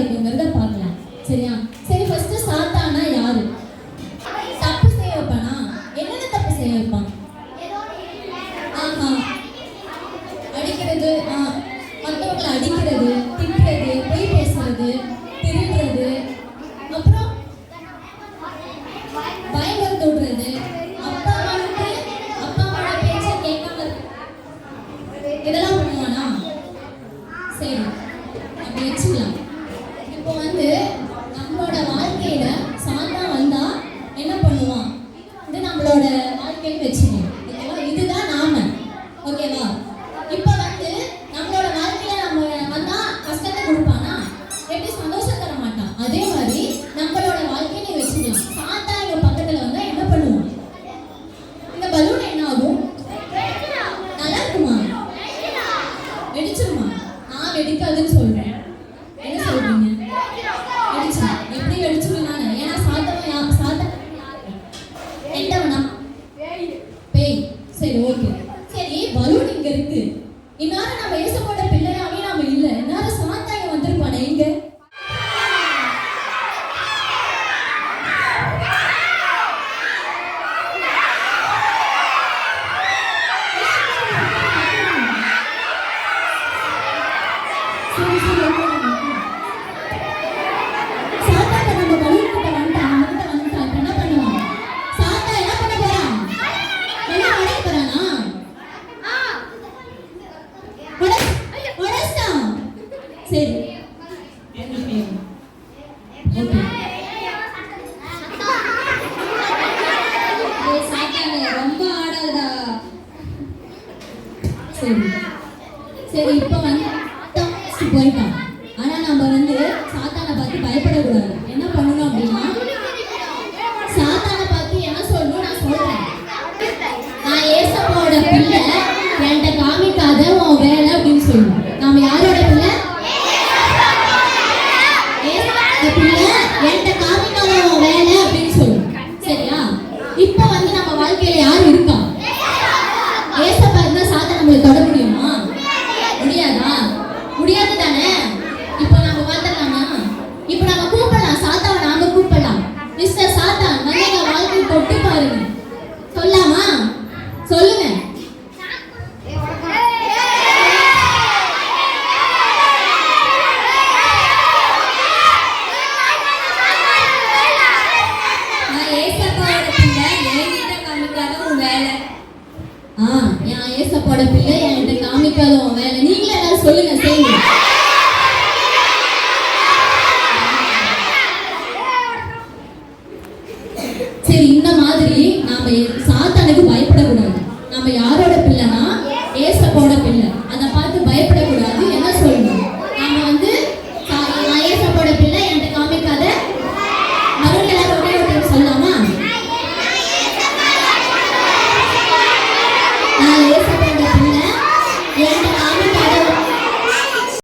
இருக்குங்கிறத பார்க்கலாம். சரியா? சரி, ஃபர்ஸ்ட் சாத்தானா யாரு? தப்பு செய்ய வைப்பானா? என்னென்ன தப்பு செய்ய வைப்பான்? அடிக்கிறது, மற்றவங்களை அடிக்கிறது, திட்டுறது, பொய் பேசுறது, திருடுறது, அப்புறம் பயங்கரத்து விடுறது, அப்பா அம்மாவோட பேச்ச கேட்காம இதெல்லாம் பண்ணுவானா? சரி, அப்படி வச்சுக்கலாம். இப்போ நம்மளோட வாழ்க்கையில சாத்தான் வந்தா என்ன பண்ணுவான்? நம்மளோட வாழ்க்கைன்னு வச்சுக்கணும். ஓகேவா? இதுதான் நாம. ஓகேவா? இப்போ நம்மளோட வாழ்க்கையில நம்ம வந்தா கஷ்டத்தை கொடுப்பானா? எப்படி சந்தோஷம் தர மாட்டான். அதே மாதிரி நம்மளோட வாழ்க்கையை வச்சுக்கலாம். சாத்தா எங்க பக்கத்துல வந்தா என்ன பண்ணுவோம்? இந்த பலூன் என்ன ஆகும்? நல்லா இருக்குமா? வெடிச்சிருமா? நான் வெடிக்காதுன்னு சொல்றேன். என்ன சொல்றீங்க? வெடிச்சா எப்படி வெடிச்சிருவேன் நானு? ஏன்னா சாத்தா என்னவனா? பேய். சரி, ஓகே. சரி, பலூன் இங்க இருக்கு. இன்னார நம்ம ஏசப்போட பிள்ளையாவே நாம இல்ல. இன்னார சாத்தாங்க வந்திருப்பானே எங்க? சரி, ரொம்ப ஆடாதடா. சரி சரி, இப்போ போயிட்டான். ஆனா நம்ம சாத்தானை பார்த்து பயப்படக்கூடாது. என்ன பண்ணணும் அப்படின்னா, சாத்தானை பார்த்து என்ன சொல்லணும்? நான் சொல்றேன், நான் ஏசப்பாவோட பிள்ளை, என்கிட்ட காமிக்காத உன் வேலை அப்படின்னு சொல்லணும். நாம யாரோட பிள்ளை? என்கிட்ட காமிக்காத உன் வேலை அப்படின்னு சொல்லணும். சரியா? இப்போ நம்ம வாழ்க்கையில யார் இருக்கா? ஏசப்பா இருந்தா சாத்தான் நம்மளை தொட முடியுமா? முடியாதா? முடியாது தானே? இப்போ நம்ம வந்துடலாமா? இப்போ நம்ம கூப்பிடலாம் சாத்தாவை. நாம கூப்பிடலாம், மிஸ்டர் சாத்தான் வந்து எங்க வாழ்க்கையை தொட்டு பாருங்க. சொல்லாமா? சொல்லுங்க. என் ஏசப்போட பிள்ளை, என்கிட்ட காமிக்காத உன் வேலை. நீங்களே எல்லாரும் சொல்லுங்க, செய்யுங்க. சரி, இந்த மாதிரி நாம சாத்தானுக்கு பயப்படக்கூடாது. நாம யாரோட